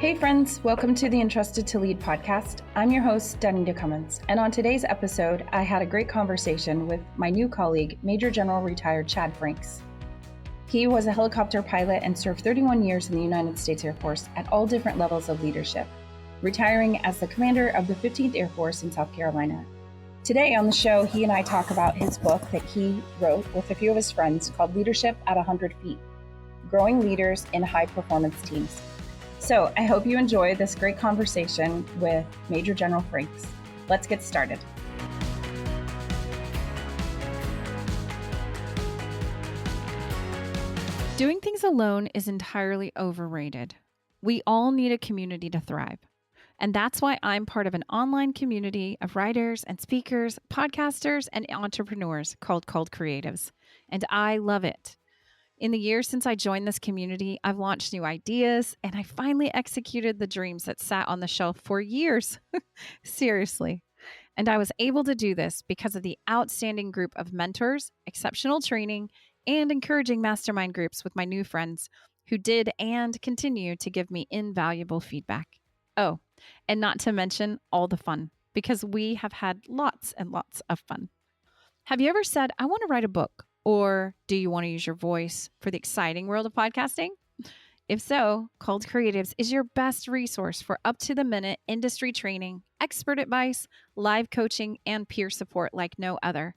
Hey friends, welcome to the Entrusted to Lead podcast. I'm your host, Danita Cummins, and on today's episode, I had a great conversation with my new colleague, Major General retired Chad Franks. He was a helicopter pilot and served 31 years in the United States Air Force at all different levels of leadership, retiring as the commander of the 15th Air Force in South Carolina. Today on the show, he and I talk about his book that he wrote with a few of his friends called Leadership at 100 Feet, Growing Leaders in High Performance Teams. So I hope you enjoy this great conversation with Major General Franks. Let's get started. Doing things alone is entirely overrated. We all need a community to thrive. And that's why I'm part of an online community of writers and speakers, podcasters, and entrepreneurs called Creatives. And I love it. In the years since I joined this community, I've launched new ideas, and I finally executed the dreams that sat on the shelf for years. Seriously. And I was able to do this because of the outstanding group of mentors, exceptional training, and encouraging mastermind groups with my new friends who did and continue to give me invaluable feedback. Oh, and not to mention all the fun, because we have had lots and lots of fun. Have you ever said, I want to write a book? Or do you want to use your voice for the exciting world of podcasting? If so, Called Creatives is your best resource for up-to-the-minute industry training, expert advice, live coaching, and peer support like no other.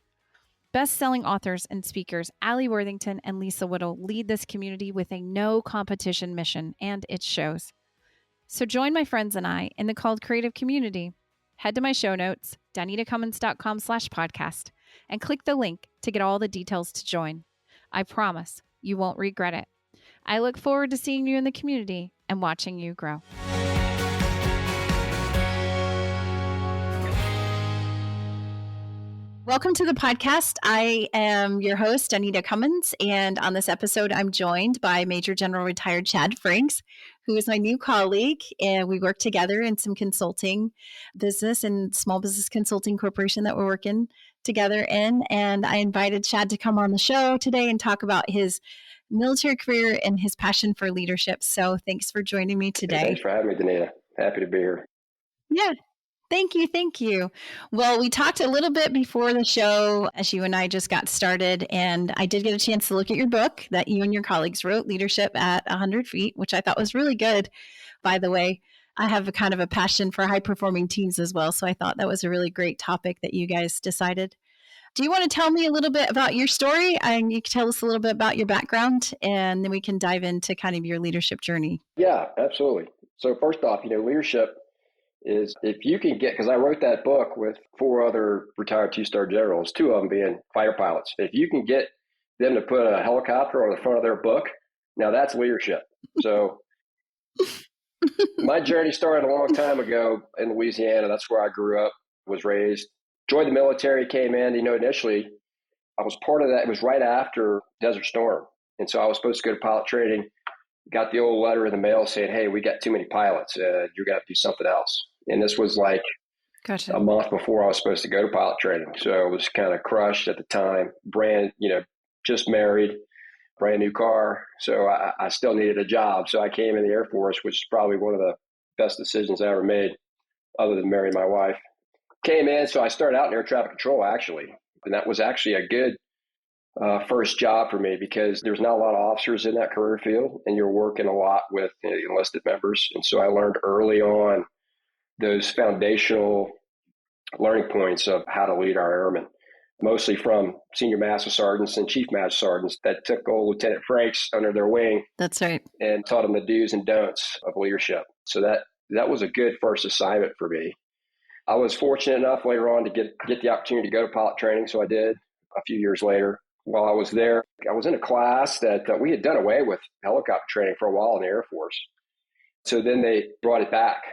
Best-selling authors and speakers Allie Worthington and Lisa Whittle lead this community with a no-competition mission, and it shows. So join my friends and I in the Called Creative community. Head to my show notes, danitacummins.com/podcast, and click the link to get all the details to join. I promise you won't regret it. I look forward to seeing you in the community and watching you grow. Welcome to the podcast. I am your host, Danita Cummins, and on this episode, I'm joined by Major General retired Chad Franks, who is my new colleague, and we work together in some consulting business and small business consulting corporation that we're working together in. And I invited Chad to come on the show today and talk about his military career and his passion for leadership. So thanks for joining me today. Thanks for having me, Danita. Happy to be here. Yeah. Thank you. Thank you. Well, we talked a little bit before the show as you and I just got started, and I did get a chance to look at your book that you and your colleagues wrote, Leadership at 100 Feet, which I thought was really good. By the way, I have a kind of a passion for high performing teams as well. So I thought that was a really great topic that you guys decided. Do you want to tell me a little bit about your story? And you can tell us a little bit about your background, and then we can dive into kind of your leadership journey. Yeah, absolutely. So first off, leadership is if you can get, because I wrote that book with 4 other retired 2-star generals, 2 of them being fighter pilots. If you can get them to put a helicopter on the front of their book, now that's leadership. So my journey started a long time ago in Louisiana. That's where I grew up, was raised, joined the military, came in. Initially I was part of that. It was right after Desert Storm. And so I was supposed to go to pilot training, got the old letter in the mail saying, hey, we got too many pilots. You're going to do something else. And this was like a month before I was supposed to go to pilot training. So I was kind of crushed at the time, just married, brand new car. So I still needed a job. So I came in the Air Force, which is probably one of the best decisions I ever made other than marrying my wife. Came in. So I started out in air traffic control, actually. And that was actually a good first job for me because there's not a lot of officers in that career field and you're working a lot with enlisted members. And so I learned early on those foundational learning points of how to lead our airmen, mostly from senior master sergeants and chief master sergeants that took old Lieutenant Franks under their wing. That's right. And taught them the do's and don'ts of leadership. So that was a good first assignment for me. I was fortunate enough later on to get the opportunity to go to pilot training. So I did a few years later. While I was there, I was in a class that we had done away with helicopter training for a while in the Air Force. So then they brought it back.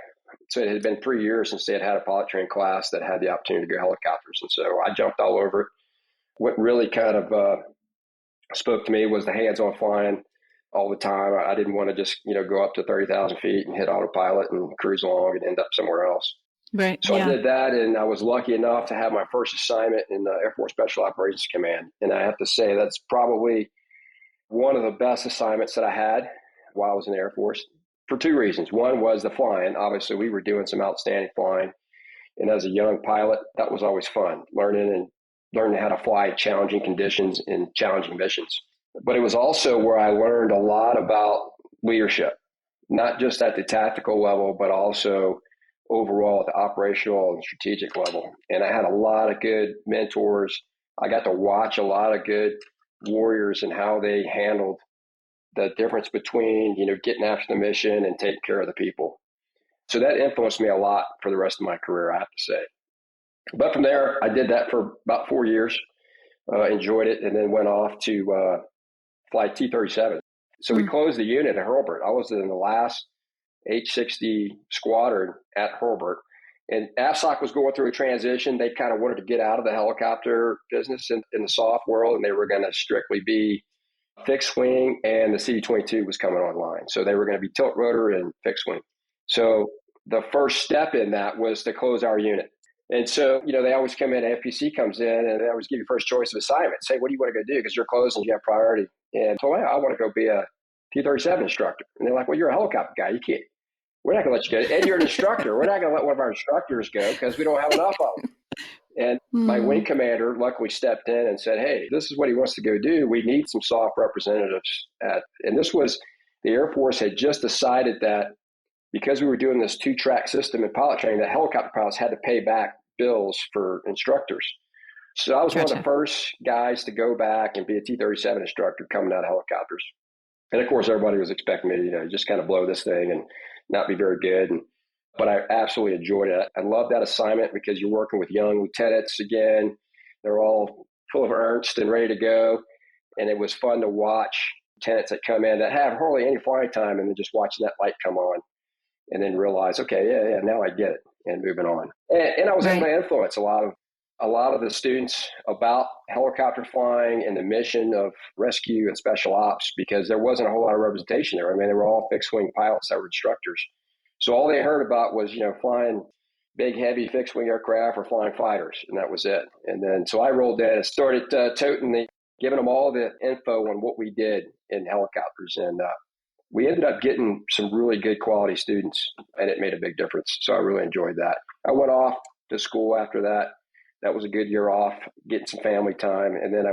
So it had been 3 years since they had a pilot training class that had the opportunity to go helicopters. And so I jumped all over it. What really kind of spoke to me was the hands-on flying all the time. I didn't want to just, go up to 30,000 feet and hit autopilot and cruise along and end up somewhere else. Right. So I did that, and I was lucky enough to have my first assignment in the Air Force Special Operations Command. And I have to say that's probably one of the best assignments that I had while I was in the Air Force. for two reasons. One was the flying. Obviously, we were doing some outstanding flying. And as a young pilot, that was always fun, learning how to fly in challenging conditions in challenging missions. But it was also where I learned a lot about leadership, not just at the tactical level, but also overall at the operational and strategic level. And I had a lot of good mentors. I got to watch a lot of good warriors and how they handled the difference between, getting after the mission and taking care of the people. So that influenced me a lot for the rest of my career, I have to say. But from there, I did that for about 4 years, enjoyed it, and then went off to fly T-37. So we closed the unit at Hurlburt. I was in the last H-60 squadron at Hurlburt. And AFSOC was going through a transition. They kind of wanted to get out of the helicopter business in the soft world, and they were going to strictly be fixed wing, and the CD-22 was coming online. So they were going to be tilt rotor and fixed wing. So the first step in that was to close our unit. And so, they always come in, FPC comes in, and they always give you first choice of assignment. Say, what do you want to go do? Because you're closing, you have priority. And so I want to go be a T-37 instructor. And they're like, well, you're a helicopter guy. You can't. We're not going to let you go. And you're an instructor. We're not going to let one of our instructors go because we don't have enough of them. And my wing commander luckily stepped in and said, hey, this is what he wants to go do. We need some soft representatives. And this was, the Air Force had just decided that because we were doing this 2-track system in pilot training, that helicopter pilots had to pay back bills for instructors. So I was one of the first guys to go back and be a T-37 instructor coming out of helicopters. And of course, everybody was expecting me to, just kind of blow this thing and not be very good. But I absolutely enjoyed it. I love that assignment because you're working with young lieutenants again. They're all full of ernst and ready to go. And it was fun to watch lieutenants that come in that have hardly any flying time and then just watching that light come on and then realize, okay, yeah, now I get it, and moving on. And I was able to influence a lot of the students about helicopter flying and the mission of rescue and special ops because there wasn't a whole lot of representation there. I mean, they were all fixed wing pilots that were instructors. So all they heard about was, flying big, heavy fixed wing aircraft or flying fighters, and that was it. And then so I rolled in and started giving them all the info on what we did in helicopters. And we ended up getting some really good quality students, and it made a big difference. So I really enjoyed that. I went off to school after that. That was a good year off, getting some family time. And then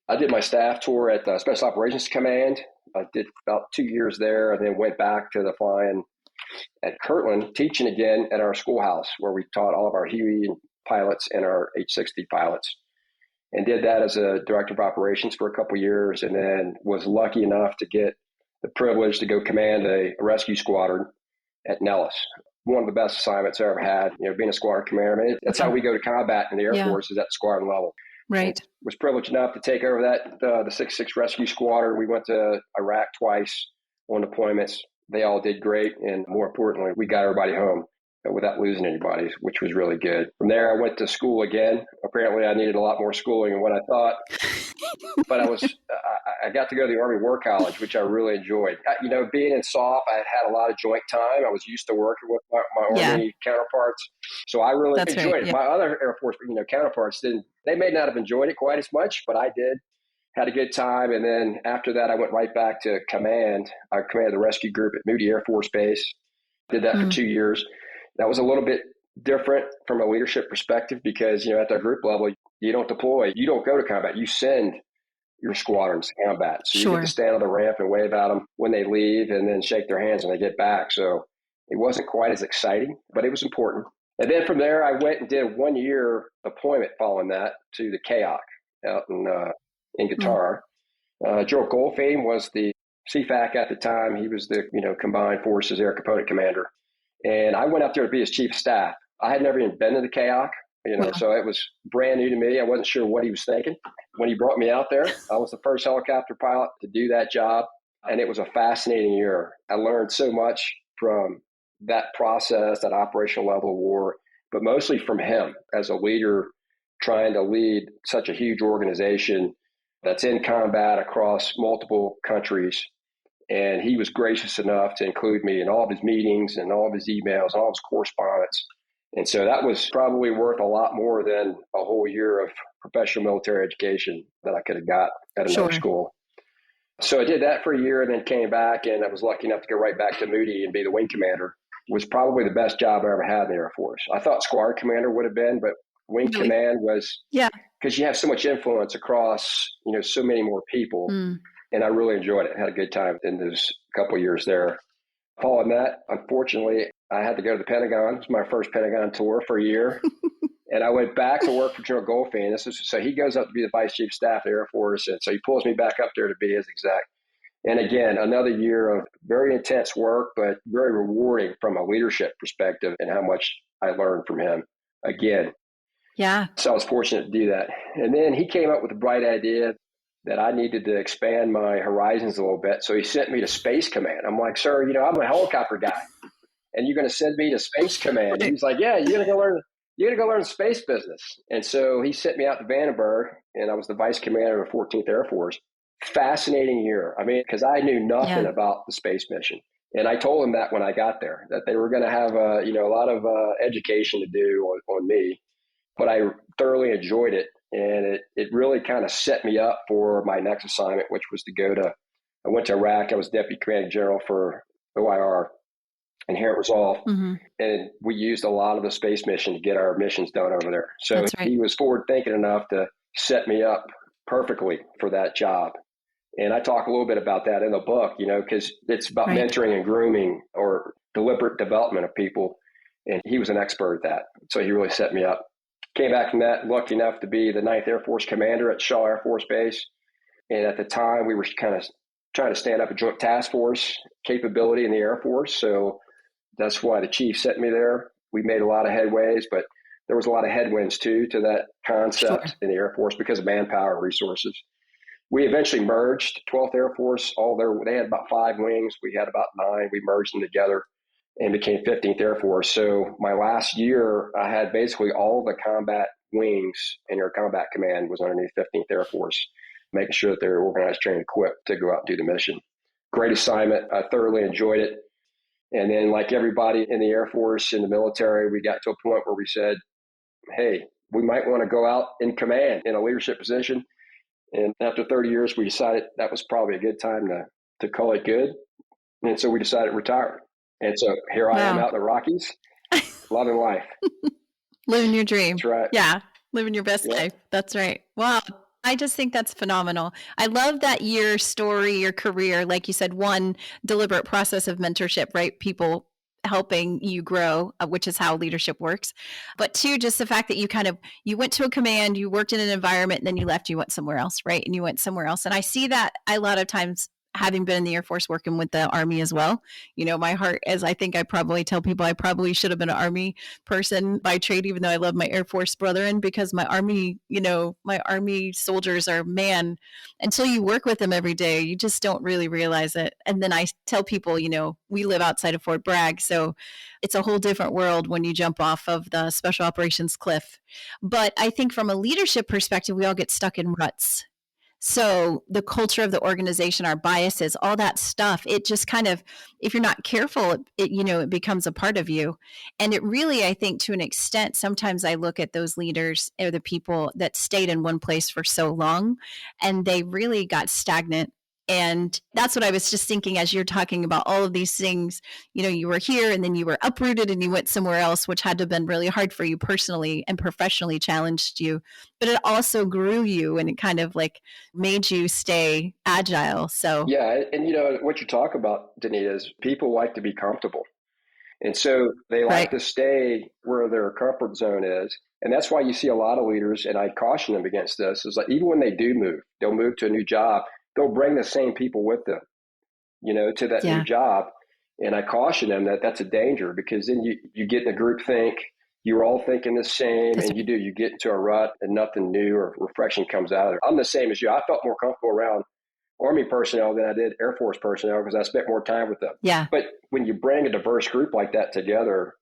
I did my staff tour at the Special Operations Command. I did about 2 years there and then went back to the flying at Kirtland, teaching again at our schoolhouse where we taught all of our Huey pilots and our H-60 pilots, and did that as a director of operations for a couple of years, and then was lucky enough to get the privilege to go command a rescue squadron at Nellis. One of the best assignments I ever had, being a squadron commander. I mean, that's how we go to combat in the Air Force, is at the squadron level. Right. And was privileged enough to take over the 6-6 Rescue Squadron. We went to Iraq twice on deployments. They all did great. And more importantly, we got everybody home without losing anybody, which was really good. From there, I went to school again. Apparently, I needed a lot more schooling than what I thought. But I got to go to the Army War College, which I really enjoyed. Being in SOF, I had a lot of joint time. I was used to working with my Army counterparts. So I really enjoyed it. Yeah. My other Air Force counterparts they may not have enjoyed it quite as much, but I did. Had a good time. And then after that, I went right back to command. I commanded the rescue group at Moody Air Force Base. Did that for 2 years. That was a little bit different from a leadership perspective because, at the group level, you don't deploy. You don't go to combat. You send your squadrons to combat. So you get to stand on the ramp and wave at them when they leave and then shake their hands when they get back. So it wasn't quite as exciting, but it was important. And then from there, I went and did a 1-year deployment following that to the KAOC out in Qatar. Joe Goldfiend was the CFAC at the time. He was the Combined Forces Air Component Commander. And I went out there to be his chief of staff. I had never even been to the KAOC, so it was brand new to me. I wasn't sure what he was thinking. When he brought me out there, I was the first helicopter pilot to do that job. And it was a fascinating year. I learned so much from that process, that operational level of war, but mostly from him as a leader trying to lead such a huge organization that's in combat across multiple countries. And he was gracious enough to include me in all of his meetings and all of his emails, all of his correspondence. And so that was probably worth a lot more than a whole year of professional military education that I could have got at another school. So I did that for a year and then came back, and I was lucky enough to go right back to Moody and be the wing commander. It was probably the best job I ever had in the Air Force. I thought squadron commander would have been, but wing Really? command was, Yeah. because you have so much influence across, so many more people. Mm. And I really enjoyed it. Had a good time in those couple of years there. Following that, unfortunately, I had to go to the Pentagon. It was my first Pentagon tour for a year. And I went back to work for Joe Goldfiend. So he goes up to be the Vice Chief of Staff of the Air Force. And so he pulls me back up there to be his exec. And again, another year of very intense work, but very rewarding from a leadership perspective and how much I learned from him again. Yeah. So I was fortunate to do that. And then he came up with a bright idea that I needed to expand my horizons a little bit. So he sent me to Space Command. I'm like, sir, I'm a helicopter guy, and you're going to send me to Space Command? And he's like, yeah, you're going to go learn space business. And so he sent me out to Vandenberg, and I was the vice commander of the 14th Air Force. Fascinating year. I mean, because I knew nothing about the space mission. And I told him that when I got there, that they were going to have a lot of education to do on me. But I thoroughly enjoyed it. And it really kind of set me up for my next assignment, which was I went to Iraq. I was Deputy Commanding General for OIR, Inherent Resolve. Mm-hmm. And we used a lot of the space mission to get our missions done over there. So That's right. he was forward thinking enough to set me up perfectly for that job. And I talk a little bit about that in the book, because it's about mentoring and grooming or deliberate development of people. And he was an expert at that. So he really set me up. Came back from that, lucky enough to be the 9th Air Force commander at Shaw Air Force Base. And at the time, we were kind of trying to stand up a joint task force capability in the Air Force. So that's why the chief sent me there. We made a lot of headways, but there was a lot of headwinds too to that concept in the Air Force because of manpower and resources. We eventually merged 12th Air Force. They had about 5 wings. We had about 9. We merged them together and became 15th Air Force. So my last year, I had basically all the combat wings and Air Combat Command was underneath 15th Air Force, making sure that they were organized, trained, equipped to go out and do the mission. Great assignment. I thoroughly enjoyed it. And then like everybody in the Air Force, in the military, we got to a point where we said, hey, we might want to go out in command in a leadership position. And after 30 years, we decided that was probably a good time to call it good. And so we decided to retire. And so here I am out in the Rockies, loving life. Living your dream. That's right. Yeah. Living your best life. That's right. Wow. I just think that's phenomenal. I love that your story, your career, like you said, one deliberate process of mentorship, right? People helping you grow, which is how leadership works. But 2, just the fact that you went to a command, you worked in an environment, and then you left, you went somewhere else, right? And you went somewhere else. And I see that a lot of times, having been in the Air Force, working with the Army as well, my heart, as I think I probably tell people, I probably should have been an Army person by trade, even though I love my Air Force brethren, because my Army, my Army soldiers are, man, until you work with them every day, you just don't really realize it. And then I tell people, we live outside of Fort Bragg, so it's a whole different world when you jump off of the special operations cliff. But I think from a leadership perspective, we all get stuck in ruts. So the culture of the organization, our biases, all that stuff, it just kind of, if you're not careful, it becomes a part of you. And it really, I think to an extent, sometimes I look at those leaders or the people that stayed in one place for so long and they really got stagnant. And that's what I was just thinking as you're talking about all of these things. You were here and then you were uprooted and you went somewhere else, which had to have been really hard for you personally and professionally, challenged you. But it also grew you and it kind of like made you stay agile. So yeah, and what you talk about, Danita, is people like to be comfortable. And so they like to stay where their comfort zone is. And that's why you see a lot of leaders, and I caution them against this, is like even when they do move, they'll move to a new job, they'll bring the same people with them, to that new job. And I caution them that that's a danger, because then you get in a group think, you're all thinking the same, and you get into a rut and nothing new or refreshing comes out of it. I'm the same as you. I felt more comfortable around Army personnel than I did Air Force personnel because I spent more time with them. Yeah. But when you bring a diverse group like that together,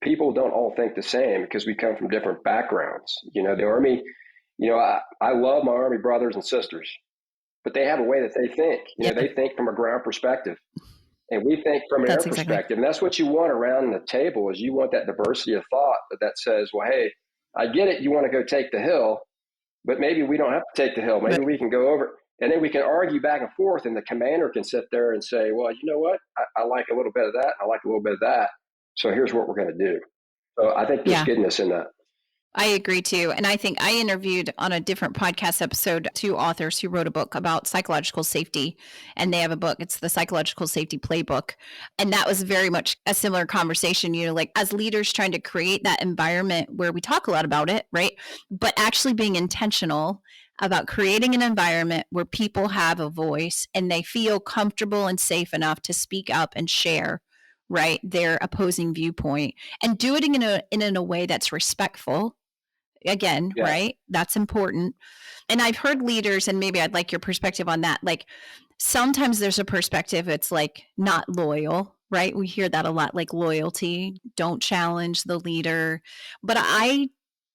people don't all think the same because we come from different backgrounds. The Army, I love my Army brothers and sisters, but they have a way that they think. They think from a ground perspective, and we think from an air perspective. And that's what you want around the table, is you want that diversity of thought that says, well, hey, I get it. You want to go take the hill, but maybe we don't have to take the hill. Maybe we can go over. And then we can argue back and forth, and the commander can sit there and say, well, you know what? I like a little bit of that. I like a little bit of that. So here's what we're going to do. So I think there's Yeah. goodness in that. I agree too. And I think I interviewed on a different podcast episode 2 authors who wrote a book about psychological safety. And they have a book, it's the Psychological Safety Playbook. And that was very much a similar conversation, like as leaders trying to create that environment where we talk a lot about it, right? But actually being intentional about creating an environment where people have a voice and they feel comfortable and safe enough to speak up and share, right, their opposing viewpoint, and do it in a way that's respectful. Again, Yeah. right? That's important. And I've heard leaders, and maybe I'd like your perspective on that. Like sometimes there's a perspective, it's like not loyal, right? We hear that a lot, like loyalty, don't challenge the leader. But I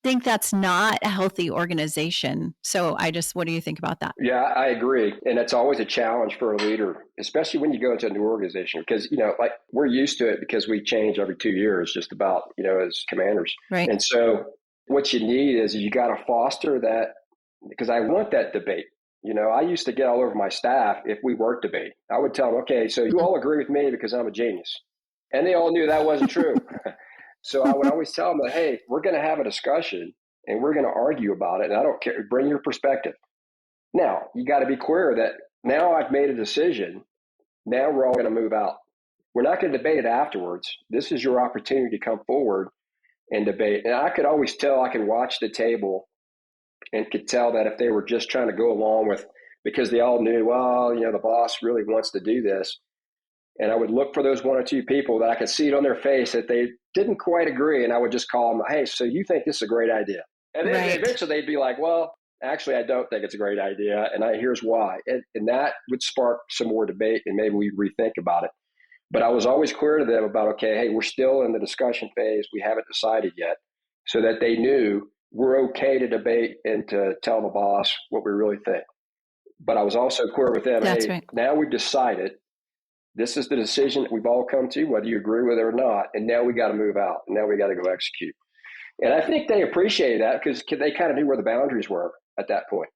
think that's not a healthy organization. So what do you think about that? Yeah, I agree. And it's always a challenge for a leader, especially when you go into a new organization, because, like we're used to it because we change every 2 years, just about, as commanders. Right. And so what you need is you got to foster that, because I want that debate. I used to get all over my staff if we weren't debating. I would tell them, okay, so you all agree with me because I'm a genius. And they all knew that wasn't true. So I would always tell them that, hey, we're going to have a discussion and we're going to argue about it. And I don't care, bring your perspective. Now, you got to be clear that now I've made a decision. Now we're all going to move out. We're not going to debate it afterwards. This is your opportunity to come forward and debate. And I could always tell, I could watch the table and could tell that if they were just trying to go along with, because they all knew, well, the boss really wants to do this. And I would look for those 1 or 2 people that I could see it on their face that they didn't quite agree. And I would just call them, hey, so you think this is a great idea? And then eventually they'd be like, well, actually, I don't think it's a great idea. And here's why. And that would spark some more debate and maybe we rethink about it. But I was always clear to them about, okay, hey, we're still in the discussion phase. We haven't decided yet, so that they knew we're okay to debate and to tell the boss what we really think. But I was also clear with them, That's hey, right. Now we've decided this is the decision that we've all come to, whether you agree with it or not. And now we got to move out. And now we got to go execute. And I think they appreciated that because they kind of knew where the boundaries were at that point.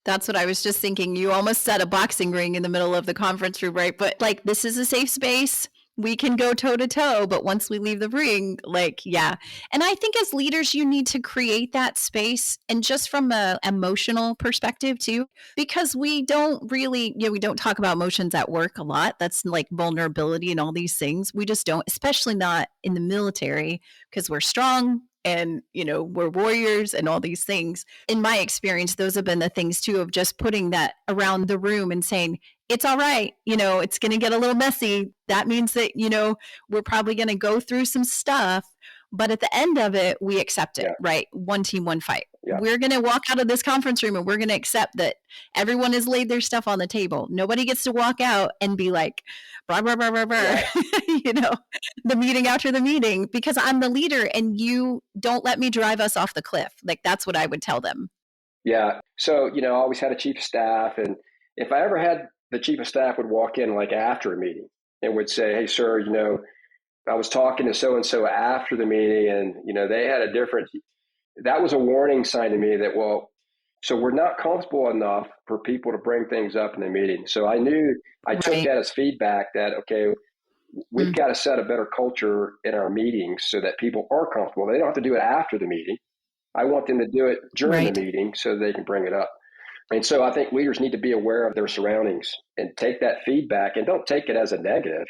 That's what I was just thinking. You almost set a boxing ring in the middle of the conference room, right? But like, this is a safe space. We can go toe to toe, but once we leave the ring, yeah. And I think as leaders, you need to create that space, and just from an emotional perspective too, because we don't really, we don't talk about emotions at work a lot. That's like vulnerability and all these things. We just don't, especially not in the military, because we're strong and, we're warriors and all these things. In my experience, those have been the things too, of just putting that around the room and saying, it's all right. It's going to get a little messy. That means that, we're probably going to go through some stuff, but at the end of it, we accept it, right? One team, one fight. Yeah. We're going to walk out of this conference room and we're going to accept that everyone has laid their stuff on the table. Nobody gets to walk out and be like, blah, blah, blah, blah, blah, yeah. The meeting after the meeting, because I'm the leader and you don't let me drive us off the cliff. Like, that's what I would tell them. Yeah. So, I always had a chief of staff. And if I ever had the chief of staff would walk in like after a meeting and would say, hey, sir, I was talking to so-and-so after the meeting and, they had a different, that was a warning sign to me that, well, so we're not comfortable enough for people to bring things up in the meeting. So I knew I took that as feedback that, okay, we've got to set a better culture in our meetings so that people are comfortable. They don't have to do it after the meeting. I want them to do it during the meeting so they can bring it up. And so I think leaders need to be aware of their surroundings and take that feedback, and don't take it as a negative.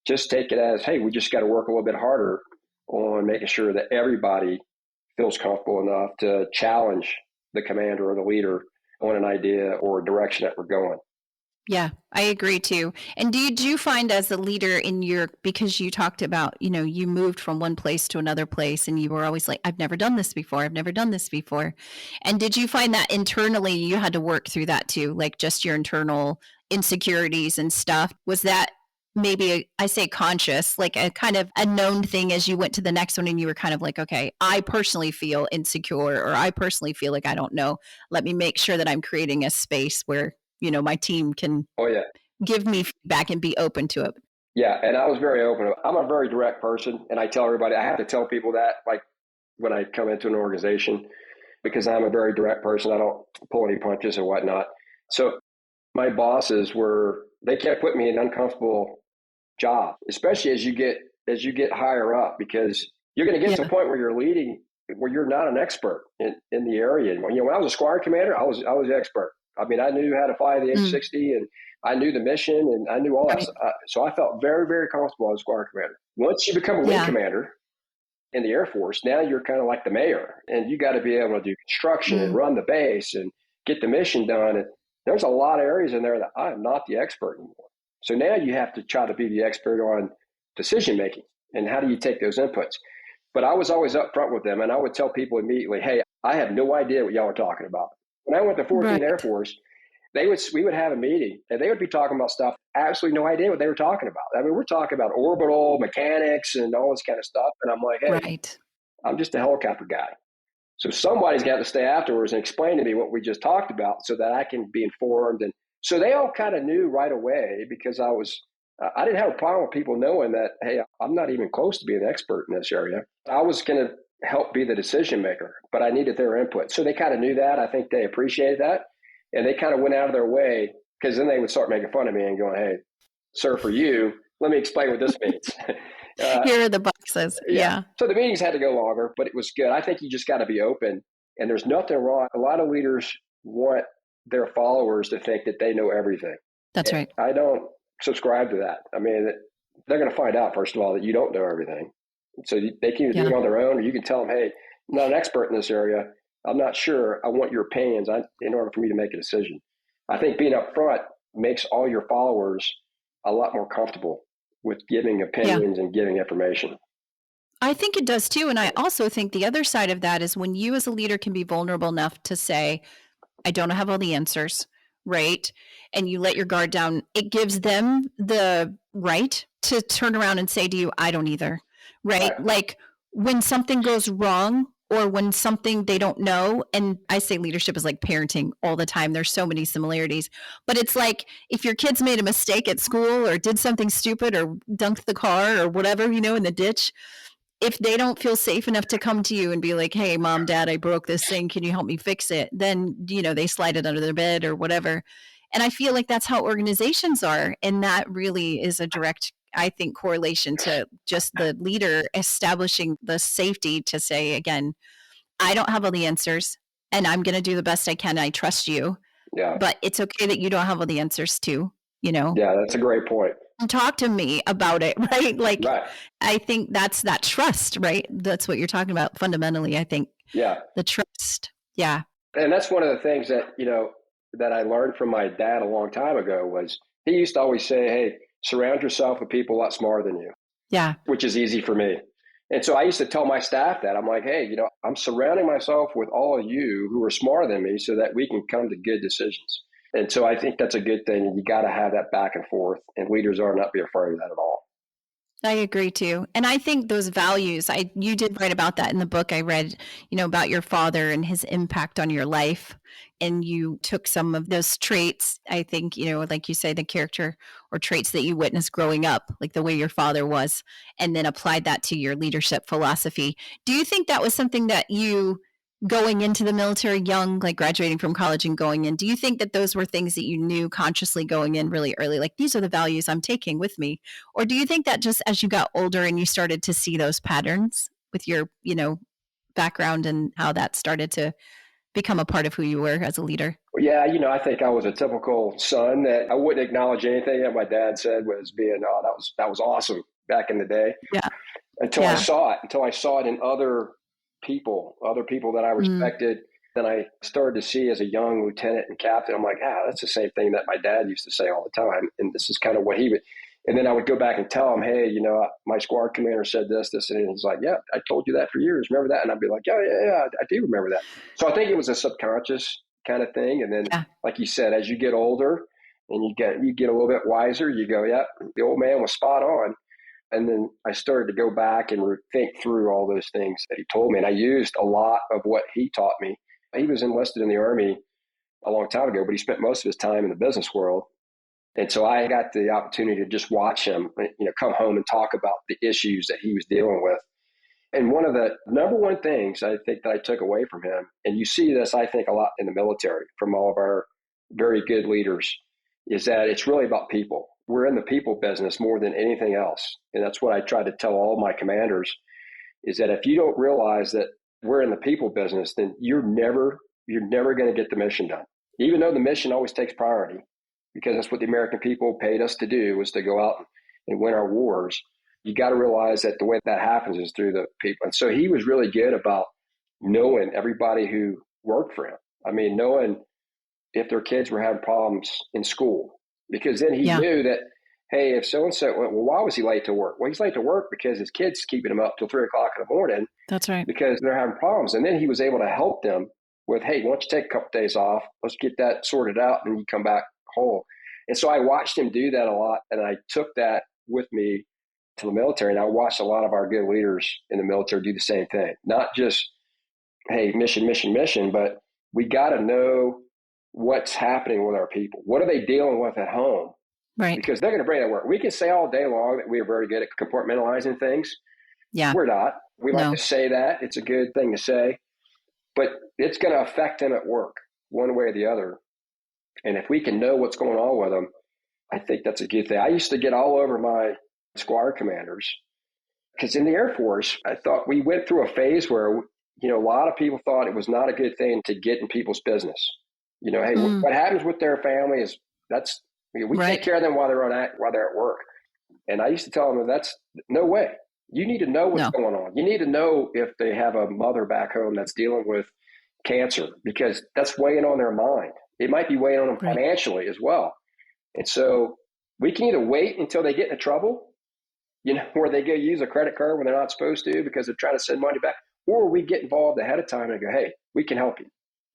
Just take it as, hey, we just got to work a little bit harder on making sure that everybody feels comfortable enough to challenge the commander or the leader on an idea or a direction that we're going. Yeah, I agree too. And did you find as a leader because you talked about, you moved from one place to another place and you were always like, I've never done this before. I've never done this before. And did you find that internally you had to work through that too? Like just your internal insecurities and stuff? Was that maybe, I say conscious, like a kind of a known thing as you went to the next one and you were kind of like, okay, I personally feel insecure, or I personally feel like I don't know. Let me make sure that I'm creating a space where my team can give me feedback and be open to it. Yeah. And I was very open. I'm a very direct person. And I tell everybody, I have to tell people that, like when I come into an organization, because I'm a very direct person. I don't pull any punches or whatnot. So my bosses they kept putting me in uncomfortable job, especially as you get higher up, because you're going to get to a Yeah. point where you're leading, where you're not an expert in the area. And, when I was a squadron commander, I was the expert. I mean, I knew how to fly the Mm, H-60, and I knew the mission, and I knew all that. right. So I felt very, very comfortable as a squadron commander. Once you become a wing Yeah. commander in the Air Force, now you're kind of like the mayor, and you got to be able to do construction and Mm, run the base and get the mission done. And there's a lot of areas in there that I'm not the expert anymore. So now you have to try to be the expert on decision making and how do you take those inputs. But I was always upfront with them, and I would tell people immediately, "Hey, I have no idea what y'all are talking about." When I went to 14th Air right. Force, we would have a meeting, and they would be talking about stuff, absolutely no idea what they were talking about. I mean, we're talking about orbital mechanics and all this kind of stuff, and I'm like, "Hey, Right. I'm just a helicopter guy." So somebody's got to stay afterwards and explain to me what we just talked about so that I can be informed. And so they all kind of knew right away, because I didn't have a problem with people knowing that, hey, I'm not even close to being an expert in this area. I was going to help be the decision maker, but I needed their input. So they kind of knew that. I think they appreciated that. And they kind of went out of their way, because then they would start making fun of me and going, "Hey, sir, for you, let me explain what this means." Here are the boxes. Yeah. Yeah. So the meetings had to go longer, but it was good. I think you just got to be open, and there's nothing wrong. A lot of leaders want their followers to think that they know everything. That's right. I don't subscribe to that. I mean, they're going to find out, first of all, that you don't know everything. So they can either do Yeah. it on their own, or you can tell them, "Hey, I'm not an expert in this area. I'm not sure. I want your opinions in order for me to make a decision." I think being upfront makes all your followers a lot more comfortable with giving Yeah. opinions and giving information. I think it does too. And I also think the other side of that is when you as a leader can be vulnerable enough to say, I don't have all the answers, right? And you let your guard down, it gives them the right to turn around and say to you, I don't either, right? Right. Like when something goes wrong or when something they don't know, and I say leadership is like parenting all the time. There's so many similarities, but it's like if your kids made a mistake at school or did something stupid or dunked the car or whatever, in the ditch, if they don't feel safe enough to come to you and be like, hey, mom, dad, I broke this thing. Can you help me fix it? Then, they slide it under their bed or whatever. And I feel like that's how organizations are. And that really is a direct, I think, correlation to just the leader establishing the safety to say, again, I don't have all the answers and I'm going to do the best I can. I trust you, Yeah. but it's okay that you don't have all the answers too, Yeah, that's a great point. talk to me about it, right? Like, Right. I think that's that trust, right? That's what you're talking about fundamentally, I think. Yeah. The trust. Yeah. And that's one of the things that, that I learned from my dad a long time ago was he used to always say, "Hey, surround yourself with people a lot smarter than you," Yeah. which is easy for me. And so I used to tell my staff that. I'm like, "Hey, I'm surrounding myself with all of you who are smarter than me so that we can come to good decisions." And so I think that's a good thing. And you got to have that back and forth. And leaders are not be afraid of that at all. I agree too. And I think those values, you did write about that in the book I read, about your father and his impact on your life. And you took some of those traits, I think, like you say, the character or traits that you witnessed growing up, like the way your father was, and then applied that to your leadership philosophy. Do you think that was something that you going into the military young, like graduating from college and going in, do you think that those were things that you knew consciously going in really early? Like, these are the values I'm taking with me. Or do you think that just as you got older and you started to see those patterns with your, background and how that started to become a part of who you were as a leader? Yeah, I think I was a typical son that I wouldn't acknowledge anything that my dad said was being, "Oh, that was awesome" back in the day, Yeah. until I Yeah. saw it, in other people that I Mm, respected. Then I started to see as a young lieutenant and captain, I'm like, that's the same thing that my dad used to say all the time. And this is kind of what he would, and then I would go back and tell him, "Hey, my squad commander said this, and he's like, "Yeah, I told you that for years. Remember that?" And I'd be like, "Yeah, yeah, yeah, I do remember that." So I think it was a subconscious kind of thing. And then, yeah. like you said, as you get older and you get a little bit wiser, you go, "Yeah, the old man was spot on." And then I started to go back and think through all those things that he told me. And I used a lot of what he taught me. He was enlisted in the Army a long time ago, but he spent most of his time in the business world. And so I got the opportunity to just watch him, come home and talk about the issues that he was dealing with. And one of the number one things I think that I took away from him, and you see this, I think, a lot in the military from all of our very good leaders, is that it's really about people. We're in the people business more than anything else. And that's what I try to tell all my commanders is that if you don't realize that we're in the people business, then you're never going to get the mission done. Even though the mission always takes priority, because that's what the American people paid us to do, was to go out and win our wars. You got to realize that the way that happens is through the people. And so he was really good about knowing everybody who worked for him. I mean, knowing if their kids were having problems in school, because then he knew that, hey, if so-and-so, well, why was he late to work? Well, he's late to work because his kid's keeping him up till 3 o'clock in the morning. That's right. Because they're having problems. And then he was able to help them with, hey, why don't you take a couple days off? Let's get that sorted out and you come back whole. And so I watched him do that a lot. And I took that with me to the military. And I watched a lot of our good leaders in the military do the same thing. Not just, hey, mission, but we got to know what's happening with our people. What are they dealing with at home? Right. Because they're going to bring that work. We can say all day long that we are very good at compartmentalizing things. Yeah. We're not. We like to say that. It's a good thing to say. But it's going to affect them at work one way or the other. And if we can know what's going on with them, I think that's a good thing. I used to get all over my squadron commanders because in the Air Force, I thought we went through a phase where, a lot of people thought it was not a good thing to get in people's business. Hey, what happens with their family is we take care of them while they're at work. And I used to tell them that's no way. You need to know what's going on. You need to know if they have a mother back home that's dealing with cancer, because that's weighing on their mind. It might be weighing on them financially as well. And so we can either wait until they get into trouble, where they go use a credit card when they're not supposed to because they're trying to send money back, or we get involved ahead of time and go, hey, we can help you.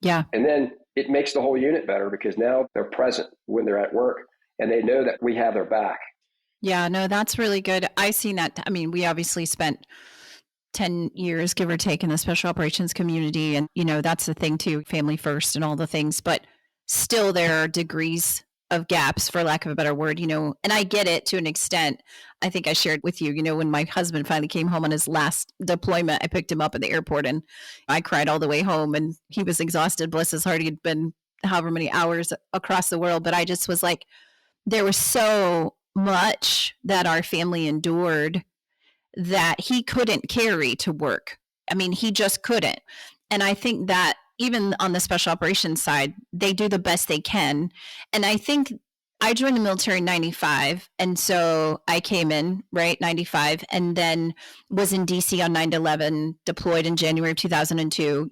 Yeah. And then it makes the whole unit better because now they're present when they're at work and they know that we have their back. Yeah, no, that's really good. I seen that. I mean, we obviously spent 10 years, give or take, in the special operations community. And, that's the thing too, family first and all the things, but still there are degrees of gaps, for lack of a better word, and I get it to an extent. I think I shared with you, when my husband finally came home on his last deployment, I picked him up at the airport and I cried all the way home and he was exhausted. Bless his heart. He had been however many hours across the world, but I just was like, there was so much that our family endured that he couldn't carry to work. I mean, he just couldn't. And I think that even on the special operations side, they do the best they can. And I think I joined the military in 95. And so I came in, 95, and then was in DC on 9/11, deployed in January of 2002,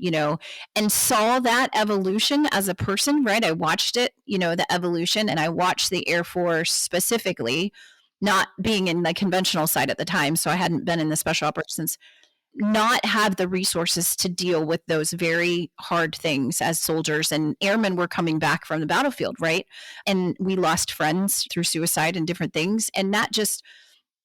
and saw that evolution as a person, right? I watched it, the evolution, and I watched the Air Force specifically, not being in the conventional side at the time. So I hadn't been in the special operations, not have the resources to deal with those very hard things as soldiers, and airmen were coming back from the battlefield, right? And we lost friends through suicide and different things. And that just,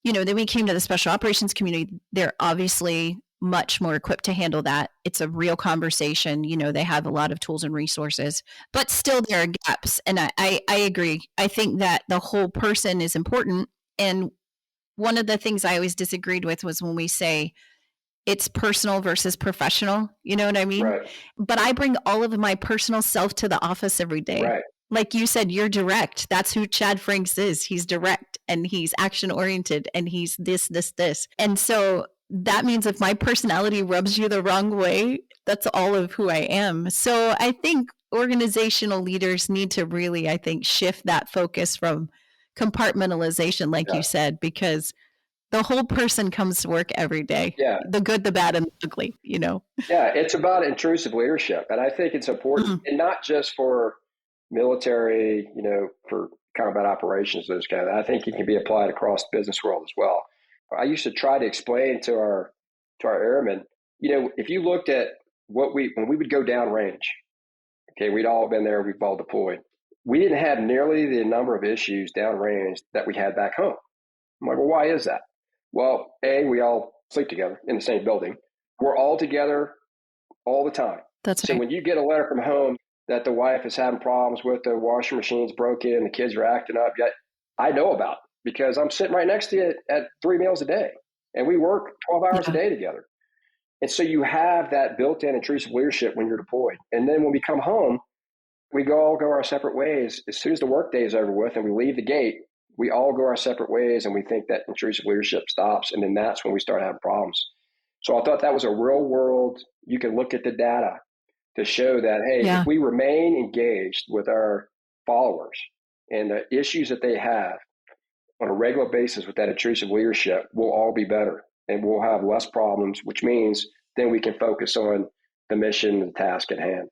then we came to the special operations community. They're obviously much more equipped to handle that. It's a real conversation. They have a lot of tools and resources, but still there are gaps. And I agree. I think that the whole person is important. And one of the things I always disagreed with was when we say, it's personal versus professional. You know what I mean? Right. But I bring all of my personal self to the office every day. Right. Like you said, you're direct. That's who Chad Franks is. He's direct and he's action oriented and he's this. And so that means if my personality rubs you the wrong way, that's all of who I am. So I think organizational leaders need to really, shift that focus from compartmentalization, like you said, because the whole person comes to work every day. Yeah. The good, the bad, and the ugly, Yeah, it's about intrusive leadership. And I think it's important, and not just for military, for combat operations, those kind of, I think it can be applied across the business world as well. I used to try to explain to our airmen, if you looked at when we would go downrange, okay, we'd all been there, we've all deployed. We didn't have nearly the number of issues downrange that we had back home. I'm like, well, why is that? Well, we all sleep together in the same building. We're all together all the time. That's so right. When you get a letter from home that the wife is having problems with, the washing machine's broken, the kids are acting up, yet I know about it because I'm sitting right next to you at 3 meals a day and we work 12 hours a day together. And so you have that built-in intrusive leadership when you're deployed. And then when we come home, we all go our separate ways. As soon as the workday is over with and we leave the gate, we all go our separate ways and we think that intrusive leadership stops. And then that's when we start having problems. So I thought that was a real world. You can look at the data to show that, hey, if Yeah. we remain engaged with our followers and the issues that they have on a regular basis with that intrusive leadership, we'll all be better and we'll have less problems, which means then we can focus on the mission and the task at hand.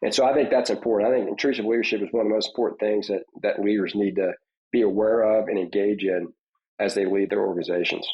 And so I think that's important. I think intrusive leadership is one of the most important things that leaders need to be aware of and engage in as they lead their organizations.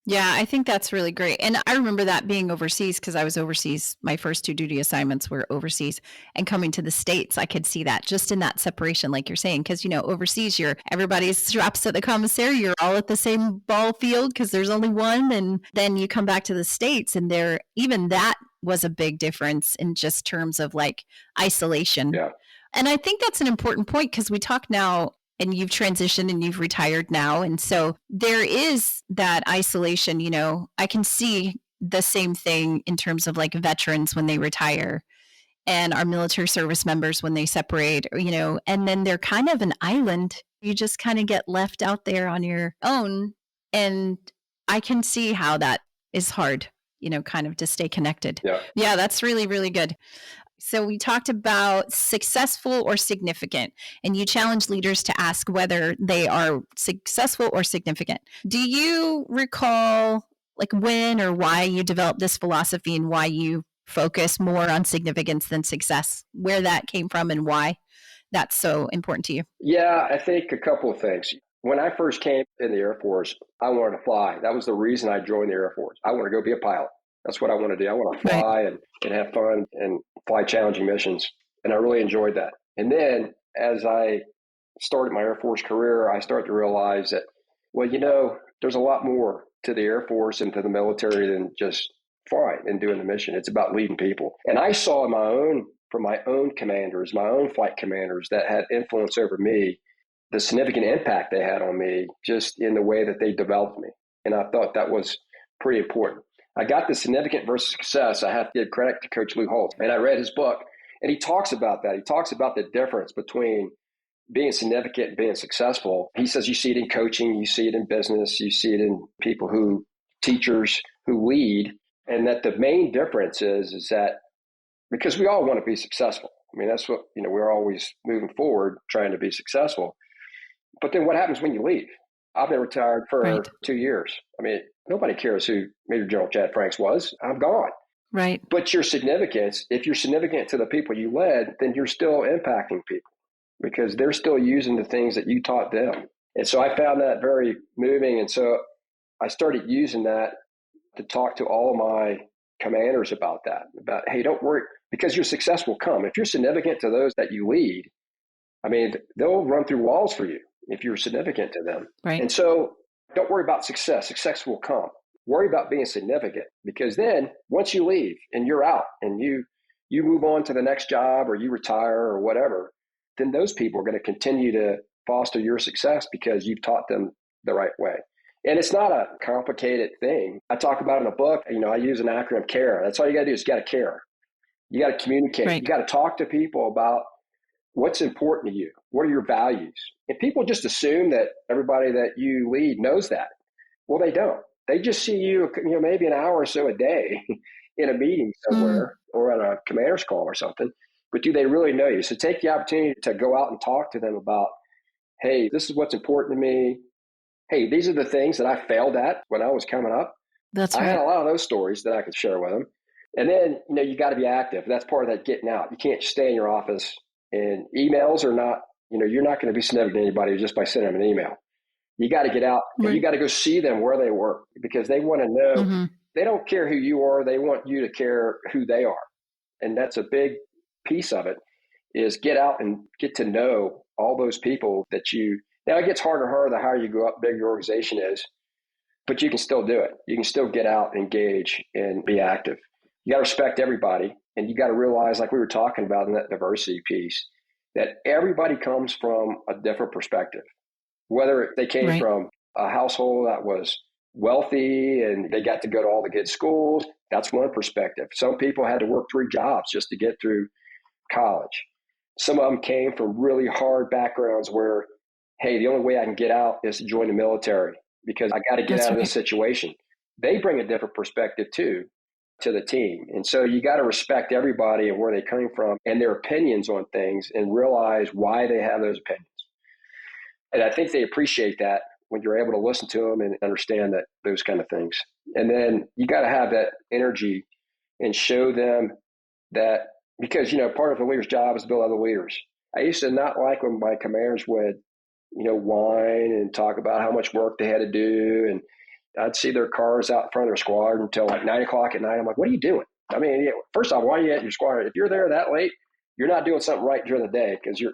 Yeah, I think that's really great. And I remember that being overseas because I was overseas. My first two duty assignments were overseas, and coming to the States, I could see that just in that separation, like you're saying, because, overseas, everybody's straps to the commissary. You're all at the same ball field because there's only one. And then you come back to the States and even that was a big difference in just terms of like isolation. Yeah. And I think that's an important point because we talk now and you've transitioned and you've retired now. And so there is that isolation, I can see the same thing in terms of like veterans when they retire and our military service members when they separate, and then they're kind of an island. You just kind of get left out there on your own. And I can see how that is hard, kind of to stay connected. Yeah, that's really, really good. So we talked about successful or significant, and you challenge leaders to ask whether they are successful or significant. Do you recall like when or why you developed this philosophy and why you focus more on significance than success, where that came from and why that's so important to you? Yeah, I think a couple of things. When I first came in the Air Force, I wanted to fly. That was the reason I joined the Air Force. I want to go be a pilot. That's what I want to do. I want to fly and have fun and fly challenging missions. And I really enjoyed that. And then as I started my Air Force career, I started to realize that, well, there's a lot more to the Air Force and to the military than just flying and doing the mission. It's about leading people. And I saw from my own commanders, my own flight commanders that had influence over me, the significant impact they had on me just in the way that they developed me. And I thought that was pretty important. I got the significant versus success. I have to give credit to Coach Lou Holtz. And I read his book, and he talks about that. He talks about the difference between being significant and being successful. He says you see it in coaching, you see it in business, you see it in teachers who lead, and that the main difference is that because we all want to be successful. I mean, that's what, we're always moving forward trying to be successful. But then what happens when you leave? I've been retired for 2 years. I mean, nobody cares who Major General Chad Franks was. I'm gone. Right. But your significance, if you're significant to the people you led, then you're still impacting people because they're still using the things that you taught them. And so I found that very moving. And so I started using that to talk to all of my commanders about that, about, hey, don't worry, because your success will come. If you're significant to those that you lead, I mean, they'll run through walls for you if you're significant to them. Right. And so don't worry about success. Success will come. Worry about being significant because then once you leave and you're out and you move on to the next job or you retire or whatever, then those people are going to continue to foster your success because you've taught them the right way. And it's not a complicated thing. I talk about in the book, I use an acronym CARE. That's all you got to do is you got to care. You got to communicate. Right. You got to talk to people about what's important to you. What are your values? And people just assume that everybody that you lead knows that. Well, they don't. They just see you, maybe an hour or so a day in a meeting somewhere or on a commander's call or something. But do they really know you? So take the opportunity to go out and talk to them about, hey, this is what's important to me. Hey, these are the things that I failed at when I was coming up. That's right. I had a lot of those stories that I could share with them. And then, you got to be active. That's part of that getting out. You can't just stay in your office, and emails are not, you're not going to be significant to anybody just by sending them an email. You got to get out and you got to go see them where they work because they want to know. They don't care who you are. They want you to care who they are. And that's a big piece of it is get out and get to know all those people that now it gets harder and harder the higher you go up, big your organization is, but you can still do it. You can still get out, engage, and be active. You got to respect everybody. And you got to realize, like we were talking about in that diversity piece, that everybody comes from a different perspective. Whether they came from a household that was wealthy and they got to go to all the good schools, that's one perspective. Some people had to work 3 jobs just to get through college. Some of them came from really hard backgrounds where, hey, the only way I can get out is to join the military because I got to get That's out of right. this situation. They bring a different perspective too to the team. And so you got to respect everybody and where they come from and their opinions on things and realize why they have those opinions. And I think they appreciate that when you're able to listen to them and understand that those kind of things. And then you got to have that energy and show them that because, part of the leader's job is to build other leaders. I used to not like when my commanders would, whine and talk about how much work they had to do. And I'd see their cars out in front of their squadron until like 9 o'clock at night. I'm like, what are you doing? I mean, first off, why are you at your squadron? If you're there that late, you're not doing something right during the day because you're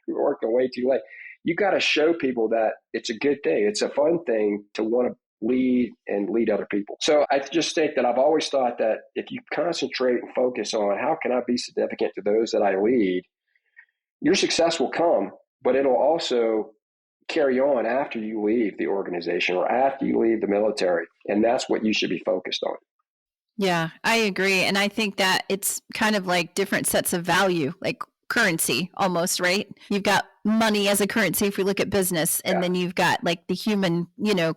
working way too late. You got to show people that it's a good thing. It's a fun thing to want to lead and lead other people. So I just think that I've always thought that if you concentrate and focus on how can I be significant to those that I lead, your success will come, but it'll also carry on after you leave the organization or after you leave the military. And that's what you should be focused on. Yeah, I agree. And I think that it's kind of like different sets of value, like currency almost, right? You've got money as a currency if we look at business, and then you've got like the human,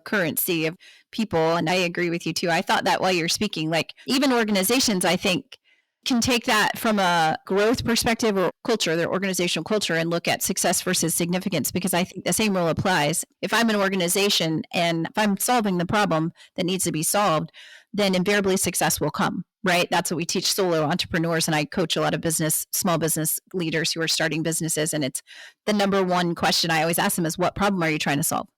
currency of people. And I agree with you too. I thought that while you're speaking, like even organizations, I think can take that from a growth perspective or culture, their organizational culture, and look at success versus significance, because I think the same rule applies. If I'm an organization and if I'm solving the problem that needs to be solved, then invariably success will come, right? That's what we teach solo entrepreneurs. And I coach a lot of small business leaders who are starting businesses. And it's the number one question I always ask them is, what problem are you trying to solve?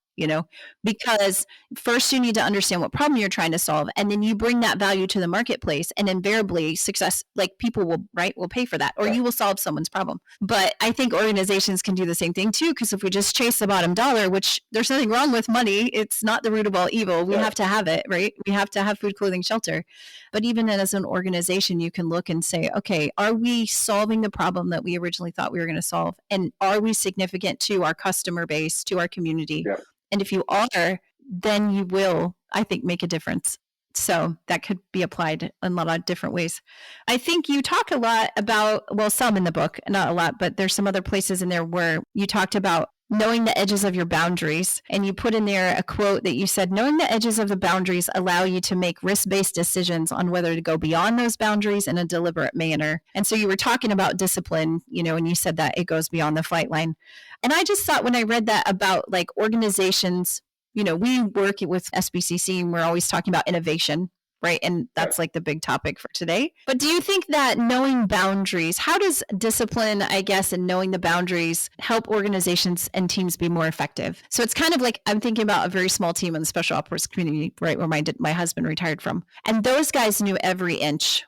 Because first you need to understand what problem you're trying to solve, and then you bring that value to the marketplace, and invariably success, like people will pay for that, or you will solve someone's problem. But I think organizations can do the same thing too, because if we just chase the bottom dollar, which there's nothing wrong with money, it's not the root of all evil. We have to have it, right? We have to have food, clothing, shelter. But even as an organization, you can look and say, okay, are we solving the problem that we originally thought we were going to solve? And are we significant to our customer base, to our community? Yeah. And if you are, then you will, I think, make a difference. So that could be applied in a lot of different ways. I think you talk a lot about, well, some in the book, not a lot, but there's some other places in there where you talked about knowing the edges of your boundaries. And you put in there a quote that you said, knowing the edges of the boundaries allow you to make risk-based decisions on whether to go beyond those boundaries in a deliberate manner. And so you were talking about discipline, and you said that it goes beyond the flight line. And I just thought when I read that about like organizations, we work with SBCC and we're always talking about innovation, right? And that's like the big topic for today. But do you think that knowing boundaries, how does discipline, I guess, and knowing the boundaries help organizations and teams be more effective? So it's kind of like I'm thinking about a very small team in the special operations community, right, where my husband retired from. And those guys knew every inch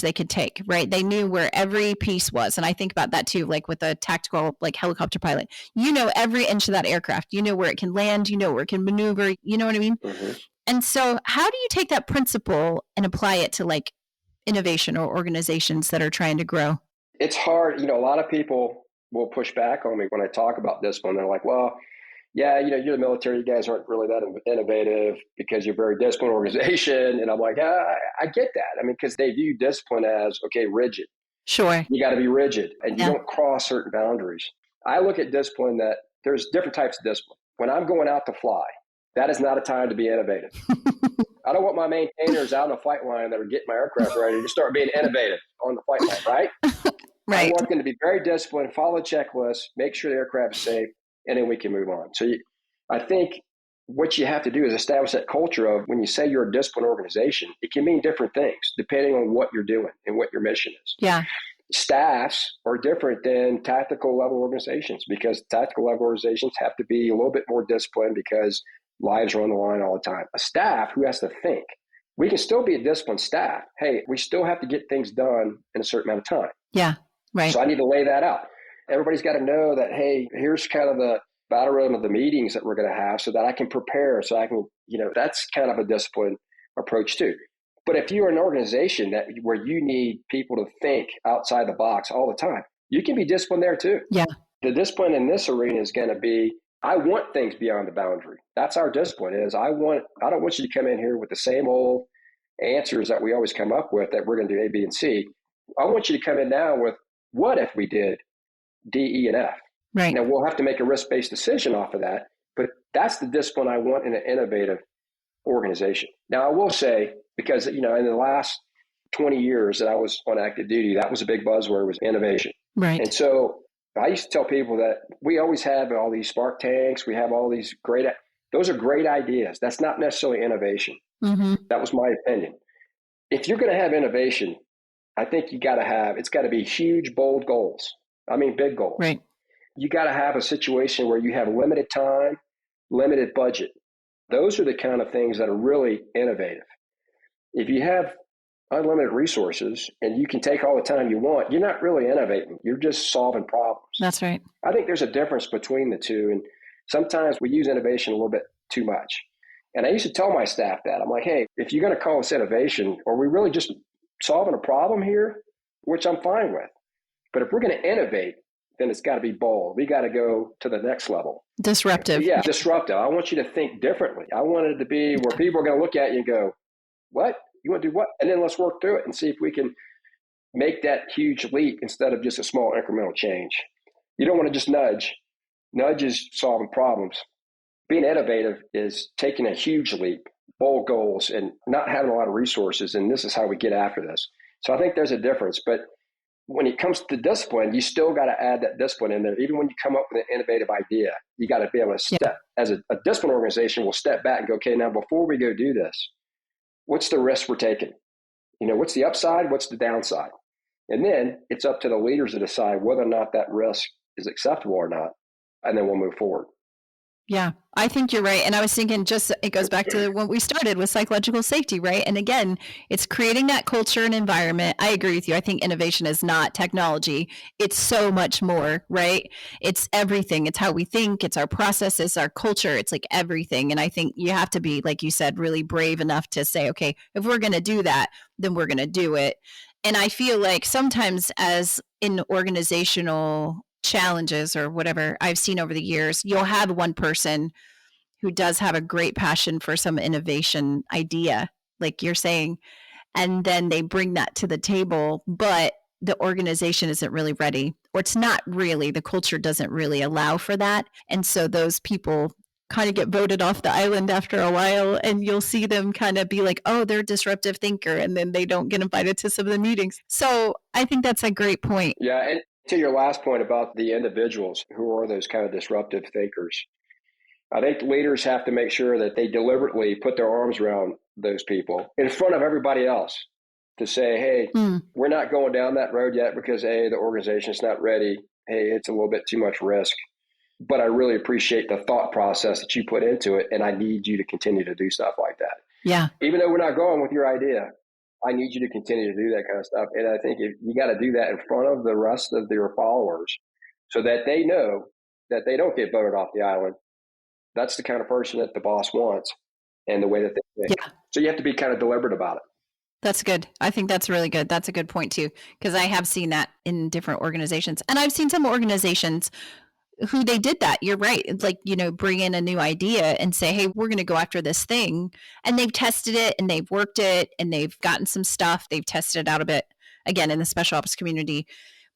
they could take, right? They knew where every piece was. And I think about that too, like with a tactical, like helicopter pilot, every inch of that aircraft, where it can land, where it can maneuver, you know what I mean? Mm-hmm. And so how do you take that principle and apply it to like innovation or organizations that are trying to grow? It's hard. A lot of people will push back on me when I talk about discipline. They're like, well, yeah, you're the military. You guys aren't really that innovative because you're a very disciplined organization. And I'm like, I get that. I mean, because they view discipline as, okay, rigid. Sure. You got to be rigid and you don't cross certain boundaries. I look at discipline that there's different types of discipline. When I'm going out to fly, that is not a time to be innovative. I don't want my maintainers out on the flight line that are getting my aircraft ready to start being innovative on the flight line, right? Right. I want them to be very disciplined, follow the checklist, make sure the aircraft is safe, and then we can move on. So I think what you have to do is establish that culture of when you say you're a disciplined organization, it can mean different things depending on what you're doing and what your mission is. Yeah. Staffs are different than tactical level organizations because tactical level organizations have to be a little bit more disciplined because lives are on the line all the time. A staff who has to think, we can still be a disciplined staff. Hey, we still have to get things done in a certain amount of time. Yeah. Right. So I need to lay that out. Everybody's got to know that, hey, here's kind of the battle rhythm of the meetings that we're going to have so that I can prepare. So I can, that's kind of a disciplined approach too. But if you're an organization where you need people to think outside the box all the time, you can be disciplined there too. Yeah. The discipline in this arena is going to be, I want things beyond the boundary. That's our discipline is I don't want you to come in here with the same old answers that we always come up with that we're going to do A, B, and C. I want you to come in now with What if we did D, E, and F? Right. Now we'll have to make a risk-based decision off of that, but that's the discipline I want in an innovative organization. Now I will say, because in the last 20 years that I was on active duty, that was a big buzzword, was innovation. Right. And so I used to tell people that we always have all these spark tanks, we have all these those are great ideas. That's not necessarily innovation. Mm-hmm. That was my opinion. If you're going to have innovation, I think it's got to be huge, bold goals. I mean, big goals. Right. You got to have a situation where you have limited time, limited budget. Those are the kind of things that are really innovative. If you have unlimited resources and you can take all the time you want, you're not really innovating. You're just solving problems. That's right. I think there's a difference between the two. And sometimes we use innovation a little bit too much. And I used to tell my staff that. I'm like, hey, if you're going to call this innovation, are we really just solving a problem here? Which I'm fine with. But if we're going to innovate, then it's got to be bold. We got to go to the next level. Disruptive. Yeah, disruptive. I want you to think differently. I want it to be where people are going to look at you and go, what? You want to do what? And then let's work through it and see if we can make that huge leap instead of just a small incremental change. You don't want to just nudge. Nudge is solving problems. Being innovative is taking a huge leap, bold goals, and not having a lot of resources. And this is how we get after this. So I think there's a difference. But when it comes to discipline, you still got to add that discipline in there. Even when you come up with an innovative idea, you got to be able to step, as a discipline organization, will step back and go, okay, now before we go do this, what's the risk we're taking? What's the upside? What's the downside? And then it's up to the leaders to decide whether or not that risk is acceptable or not. And then we'll move forward. Yeah, I think you're right. And I was thinking it goes back to when we started with psychological safety, right? And again, it's creating that culture and environment. I agree with you. I think innovation is not technology. It's so much more, right? It's everything. It's how we think. It's our processes, our culture. It's like everything. And I think you have to be, like you said, really brave enough to say, okay, if we're going to do that, then we're going to do it. And I feel like sometimes as in organizational challenges or whatever I've seen over the years, you'll have one person who does have a great passion for some innovation idea, like you're saying, and then they bring that to the table, but the organization isn't really ready, or it's not really, the culture doesn't really allow for that. And so those people kind of get voted off the island after a while, and you'll see them kind of be like, oh, they're a disruptive thinker, and then they don't get invited to some of the meetings. So I think that's a great point. Yeah, and to your last point about the individuals who are those kind of disruptive thinkers, I think leaders have to make sure that they deliberately put their arms around those people in front of everybody else to say, hey, we're not going down that road yet because, A, the organization's not ready. Hey, it's a little bit too much risk. But I really appreciate the thought process that you put into it, and I need you to continue to do stuff like that. Yeah. Even though we're not going with your idea, I need you to continue to do that kind of stuff. And I think if you got to do that in front of the rest of your followers so that they know that they don't get voted off the island. That's the kind of person that the boss wants and the way that they think. Yeah. So you have to be kind of deliberate about it. That's good. I think that's really good. That's a good point too, because I have seen that in different organizations. And I've seen some organizations who they did that. You're right. It's like, bring in a new idea and say, hey, we're going to go after this thing. And they've tested it and they've worked it and they've gotten some stuff. They've tested it out a bit, again, in the special ops community.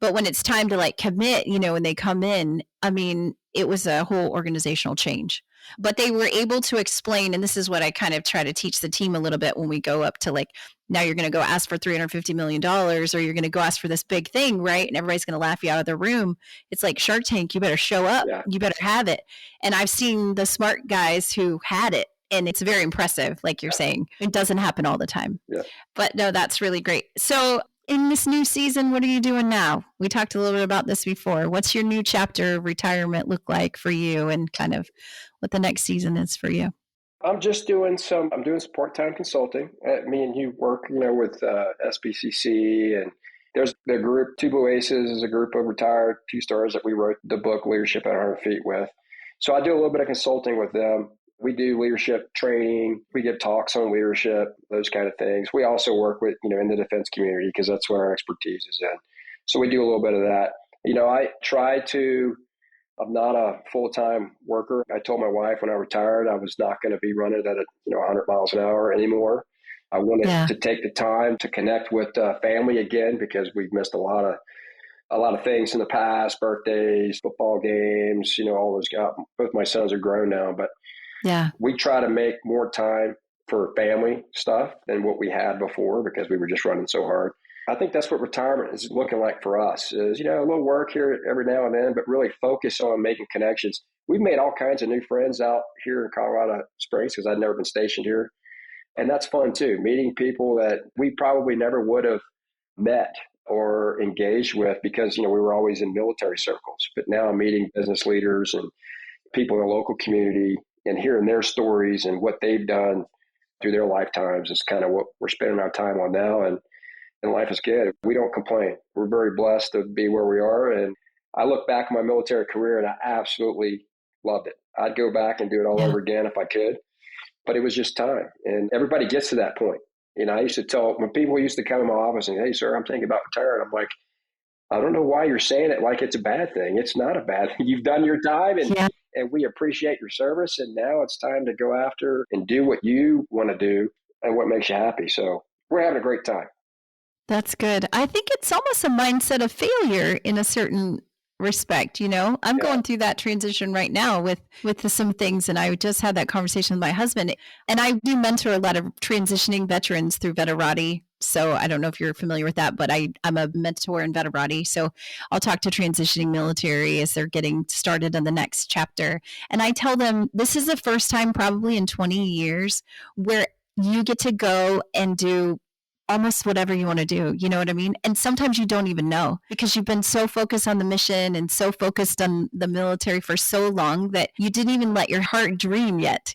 But when it's time to commit, when they come in, I mean, it was a whole organizational change. But they were able to explain, and this is what I kind of try to teach the team a little bit when we go up to now you're going to go ask for $350 million or you're going to go ask for this big thing, right? And everybody's going to laugh you out of the room. It's like Shark Tank. You better show up. Yeah. You better have it. And I've seen the smart guys who had it. And it's very impressive, like you're saying. It doesn't happen all the time. Yeah. But no, that's really great. So in this new season, what are you doing now? We talked a little bit about this before. What's your new chapter of retirement look like for you and kind of what the next season is for you? I'm doing some part-time consulting. Me and you work, with SBCC, and there's the group, Two Blue Aces is a group of retired two-stars that we wrote the book Leadership at 100 Feet with. So I do a little bit of consulting with them. We do leadership training. We give talks on leadership, those kind of things. We also work with, in the defense community because that's what our expertise is in. So we do a little bit of that. I'm not a full-time worker. I told my wife when I retired, I was not going to be running at 100 miles an hour anymore. I wanted to take the time to connect with family again because we've missed a lot of a lot of things in the past, birthdays, football games, all those guys. Both my sons are grown now, but Yeah. we try to make more time for family stuff than what we had before because we were just running so hard. I think that's what retirement is looking like for us is, a little work here every now and then, but really focus on making connections. We've made all kinds of new friends out here in Colorado Springs because I'd never been stationed here. And that's fun too, meeting people that we probably never would have met or engaged with because, we were always in military circles. But now I'm meeting business leaders and people in the local community and hearing their stories and what they've done through their lifetimes is kind of what we're spending our time on now. And life is good. We don't complain. We're very blessed to be where we are. And I look back at my military career and I absolutely loved it. I'd go back and do it all over again if I could, but it was just time. And everybody gets to that point. I used to tell when people used to come in my office and, hey, sir, I'm thinking about retiring. I'm like, I don't know why you're saying it like it's a bad thing. It's not a bad thing. You've done your time and we appreciate your service. And now it's time to go after and do what you want to do and what makes you happy. So we're having a great time. That's good. I think it's almost a mindset of failure in a certain respect. I'm going through that transition right now with some things, and I just had that conversation with my husband. And I do mentor a lot of transitioning veterans through Veterati. So I don't know if you're familiar with that, but I'm a mentor in Veterati. So I'll talk to transitioning military as they're getting started on the next chapter. And I tell them this is the first time probably in 20 years where you get to go and do almost whatever you want to do. You know what I mean? And sometimes you don't even know because you've been so focused on the mission and so focused on the military for so long that you didn't even let your heart dream yet,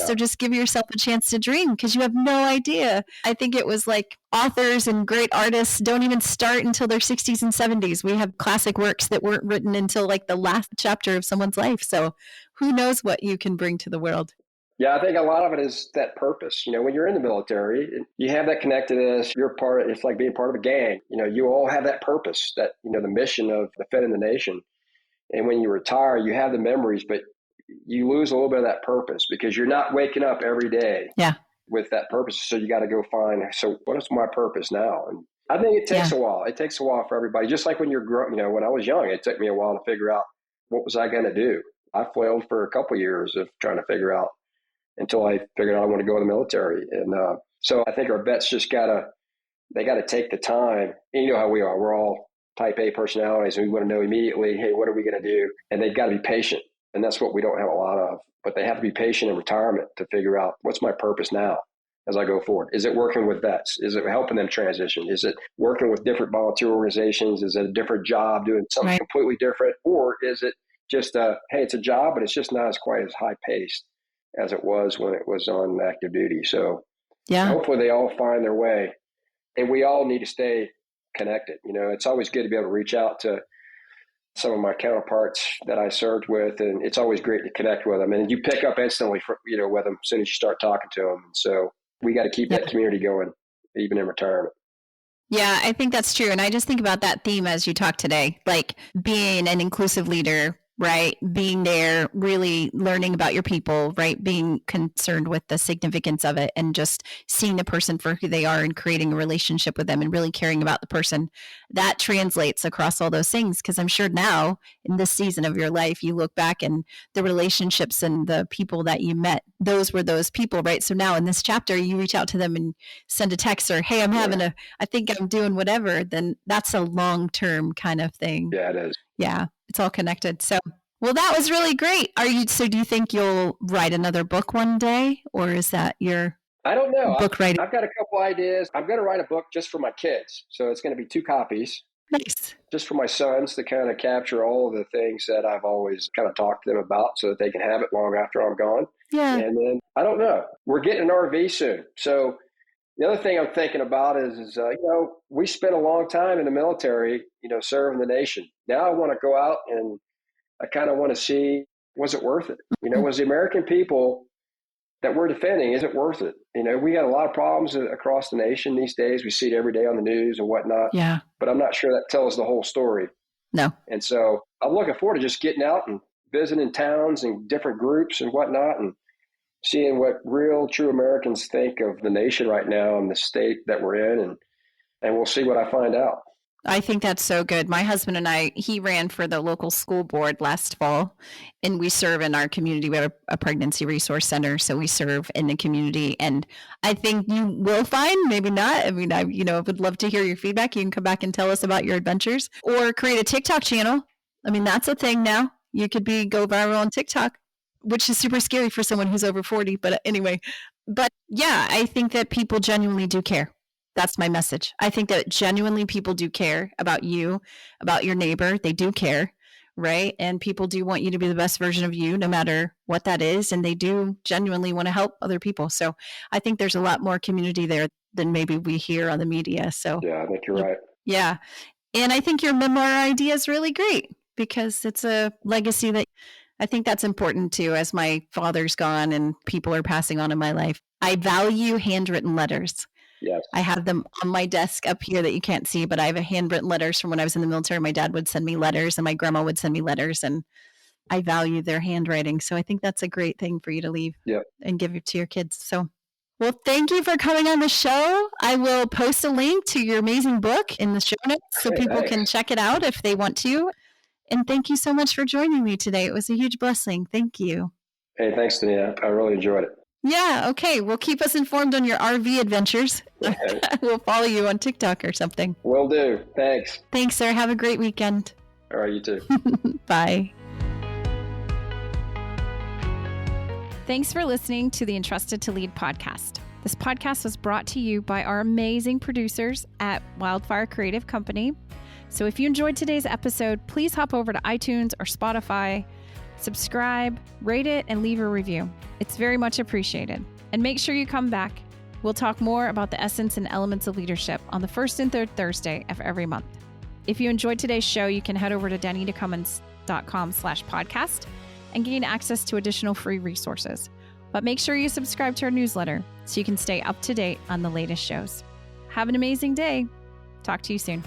So just give yourself a chance to dream because you have no idea. I think it was like authors and great artists don't even start until their 60s and 70s. We have classic works that weren't written until like the last chapter of someone's life. So who knows what you can bring to the world. Yeah, I think a lot of it is that purpose. When you're in the military, you have that connectedness. You're part of, it's like being part of a gang. You all have that purpose, that, the mission of defending the nation. And when you retire, you have the memories, but you lose a little bit of that purpose because you're not waking up every day with that purpose. So you got to go find, so what is my purpose now? And I think it takes a while. It takes a while for everybody. Just like when you're growing, when I was young, it took me a while to figure out what was I going to do. I flailed for a couple of years of trying to figure out until I figured out I want to go in the military. And so I think our vets just got to take the time. And you know how we are. We're all type A personalities and we want to know immediately, hey, what are we going to do? And they've got to be patient. And that's what we don't have a lot of. But they have to be patient in retirement to figure out what's my purpose now as I go forward. Is it working with vets? Is it helping them transition? Is it working with different volunteer organizations? Is it a different job doing something completely different? Or is it just hey, it's a job, but it's just not as quite as high paced as it was when it was on active duty. So hopefully they all find their way, and we all need to stay connected. It's always good to be able to reach out to some of my counterparts that I served with, and it's always great to connect with them. And you pick up instantly, with them as soon as you start talking to them. And so we got to keep that community going, even in retirement. Yeah, I think that's true. And I just think about that theme as you talk today, like being an inclusive leader, right? Being there, really learning about your people, right? Being concerned with the significance of it and just seeing the person for who they are and creating a relationship with them and really caring about the person. That translates across all those things because I'm sure now in this season of your life, you look back and the relationships and the people that you met, those were those people, right? So now in this chapter, you reach out to them and send a text or, hey, I'm having I think I'm doing whatever, then that's a long-term kind of thing. Yeah, it is. Yeah, it's all connected. So, well, that was really great. So do you think you'll write another book one day, or is that your I don't know. book writing? I've got a couple ideas. I'm going to write a book just for my kids. So it's going to be 2 copies. Nice. Just for my sons to kind of capture all of the things that I've always kind of talked to them about so that they can have it long after I'm gone. Yeah. And then, I don't know. We're getting an RV soon. So the other thing I'm thinking about is we spent a long time in the military, serving the nation. Now I want to go out and I kind of want to see, was it worth it? Was the American people that we're defending, is it worth it? We got a lot of problems across the nation these days. We see it every day on the news and whatnot. Yeah. But I'm not sure that tells the whole story. No. And so I'm looking forward to just getting out and visiting towns and different groups and whatnot and seeing what real true Americans think of the nation right now and the state that we're in. And we'll see what I find out. I think that's so good. My husband and I, he ran for the local school board last fall, and we serve in our community. We have a pregnancy resource center, so we serve in the community. And I think you will find, maybe not. I mean, I would love to hear your feedback. You can come back and tell us about your adventures, or create a TikTok channel. I mean, that's a thing now. You could go viral on TikTok, which is super scary for someone who's over 40. But anyway, yeah, I think that people genuinely do care. That's my message. I think that genuinely people do care about you, about your neighbor. They do care, right? And people do want you to be the best version of you, no matter what that is. And they do genuinely want to help other people. So I think there's a lot more community there than maybe we hear on the media. So Yeah, I think you're right. Yeah. And I think your memoir idea is really great because it's a legacy that I think that's important too. As my father's gone and people are passing on in my life, I value handwritten letters. Yes. I have them on my desk up here that you can't see, but I have handwritten letters from when I was in the military. My dad would send me letters and my grandma would send me letters, and I value their handwriting. So I think that's a great thing for you to leave and give it to your kids. So, well, thank you for coming on the show. I will post a link to your amazing book in the show notes so people can check it out if they want to. And thank you so much for joining me today. It was a huge blessing. Thank you. Hey, thanks, Tania. I really enjoyed it. Yeah. Okay. Well, keep us informed on your RV adventures. Okay. We'll follow you on TikTok or something. Will do. Thanks. Thanks, sir. Have a great weekend. All right. You too. Bye. Thanks for listening to the Entrusted to Lead podcast. This podcast was brought to you by our amazing producers at Wildfire Creative Company. So if you enjoyed today's episode, please hop over to iTunes or Spotify, subscribe, rate it, and leave a review. It's very much appreciated. And make sure you come back. We'll talk more about the essence and elements of leadership on the first and third Thursday of every month. If you enjoyed today's show, you can head over to danitacummins.com/podcast and gain access to additional free resources. But make sure you subscribe to our newsletter so you can stay up to date on the latest shows. Have an amazing day. Talk to you soon.